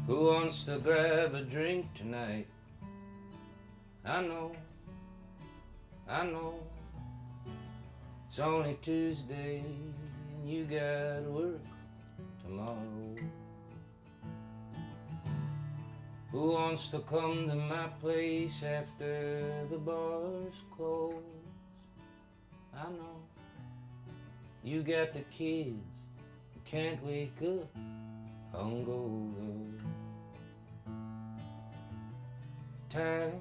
Who wants to grab a drink tonight? I know, it's only Tuesday and you got work tomorrow. Who wants to come to my place after the bars close? I know, you got the kids who can't wake up hungover. Time,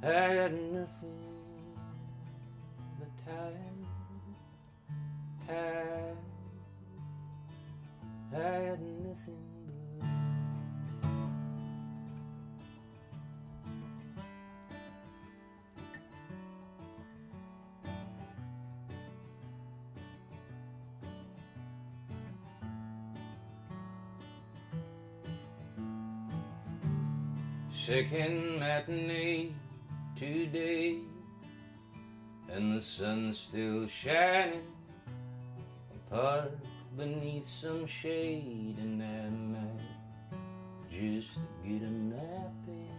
I had nothing but time, I had nothing but second matinee today, and the sun's still shining. A park beneath some shade, and I might just get a nap in.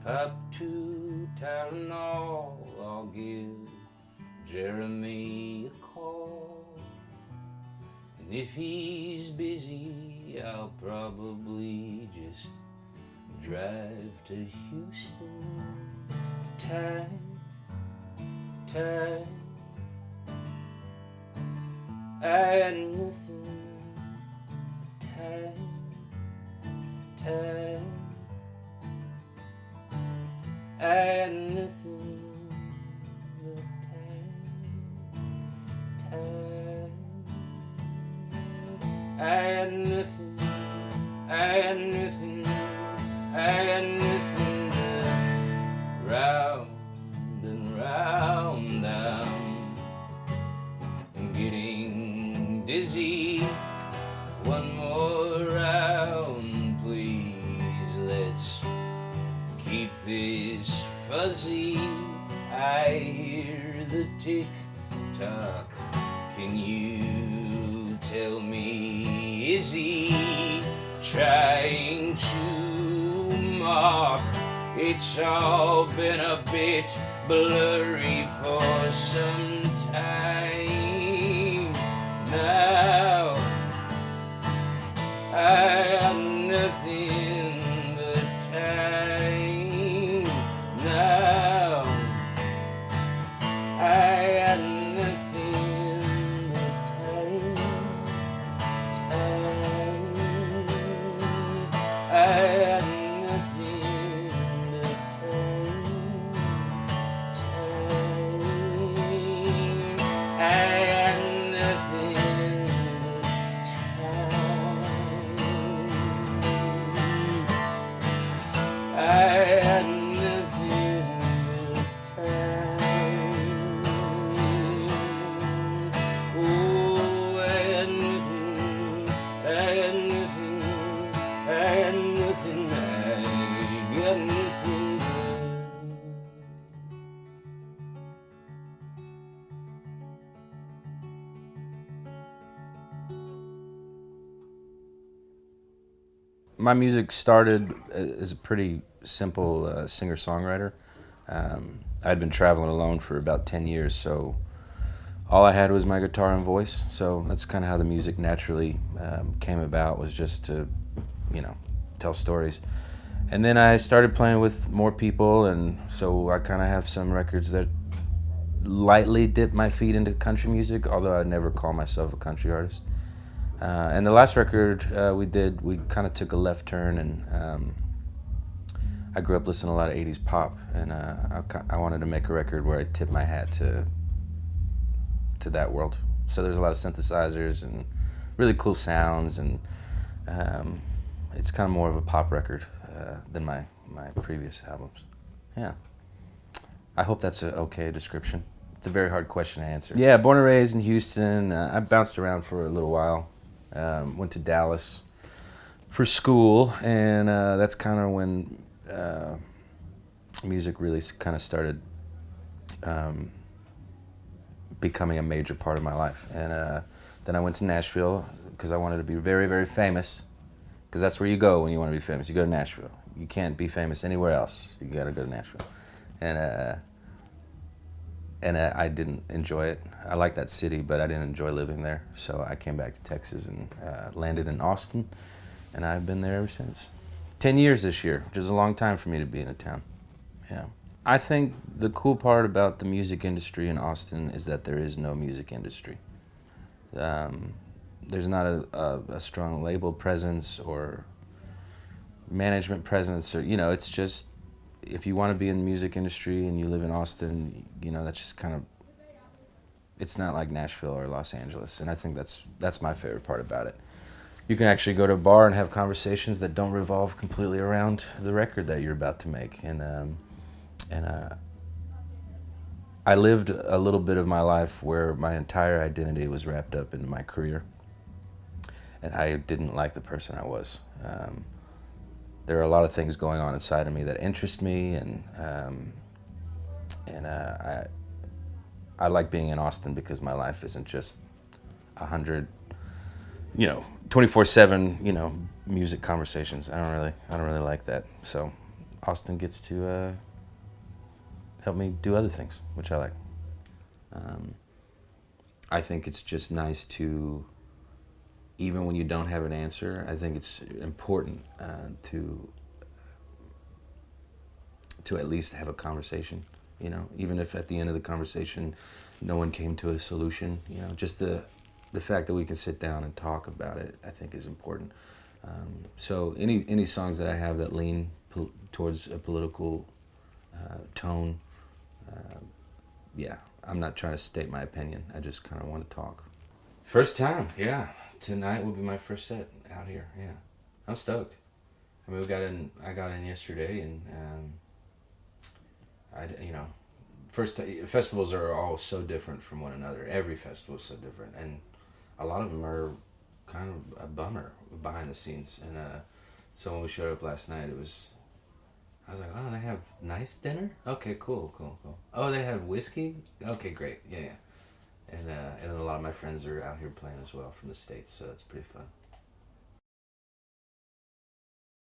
Pop 2 Tylenol, I'll give Jeremy a call. And if he's busy, I'll probably just drive to Houston. Time, I had nothing but time, I had nothing but time, I had nothing, I had nothing, I had nothing but round and round down and getting dizzy. One more round, please. Let's keep this fuzzy. I hear the tick-tock. Can you tell me, is he trying to mock? It's all been a bit blurry for some time now. I have nothing but time now. I have nothing but time. I have nothing but time. I have nothing but time. I had nothing but time. Oh, I had nothing, I had nothing, I had nothing, I got nothing but my music started as a pretty simple singer-songwriter. I'd been traveling alone for about 10 years, so all I had was my guitar and voice. So that's kind of how the music naturally came about, was just to, tell stories. And then I started playing with more people, and so I kind of have some records that lightly dip my feet into country music, although I'd never call myself a country artist. And the last record we kind of took a left turn, and I grew up listening to a lot of 80s pop, and I wanted to make a record where I tip my hat to that world. So there's a lot of synthesizers and really cool sounds, and it's kind of more of a pop record than my previous albums. Yeah. I hope that's an okay description. It's a very hard question to answer. Yeah, born and raised in Houston. I bounced around for a little while. Went to Dallas for school, and that's kind of when music really kind of started becoming a major part of my life. And Then I went to Nashville because I wanted to be very, very famous. Because that's where you go when you want to be famous. You go to Nashville. You can't be famous anywhere else. You got to go to Nashville. And I didn't enjoy it. I like that city, but I didn't enjoy living there. So I came back to Texas and landed in Austin, and I've been there ever since. 10 years this year, which is a long time for me to be in a town. Yeah. I think the cool part about the music industry in Austin is that there is no music industry. There's not a strong label presence or management presence, or it's just, if you want to be in the music industry and you live in Austin, that's just kind of, it's not like Nashville or Los Angeles, and I think that's my favorite part about it. You can actually go to a bar and have conversations that don't revolve completely around the record that you're about to make, and I lived a little bit of my life where my entire identity was wrapped up in my career, and I didn't like the person I was. There are a lot of things going on inside of me that interest me, and I like being in Austin because my life isn't just 100, 24/7, music conversations. I don't really like that. So Austin gets to help me do other things, which I like. I think it's just nice to, even when you don't have an answer, I think it's important to at least have a conversation, even if at the end of the conversation no one came to a solution, just the fact that we can sit down and talk about it, I think is important. So any songs that I have that lean towards a political tone, yeah, I'm not trying to state my opinion. I just kind of want to talk. First time, yeah. Tonight will be my first set out here. Yeah, I'm stoked. I mean, I got in yesterday, and festivals are all so different from one another. Every festival is so different, and a lot of them are kind of a bummer behind the scenes. And so when we showed up last night, I was like, oh, they have nice dinner? Okay, cool. Oh, they have whiskey? Okay, great. Yeah. And then a lot of my friends are out here playing as well from the States, so that's pretty fun.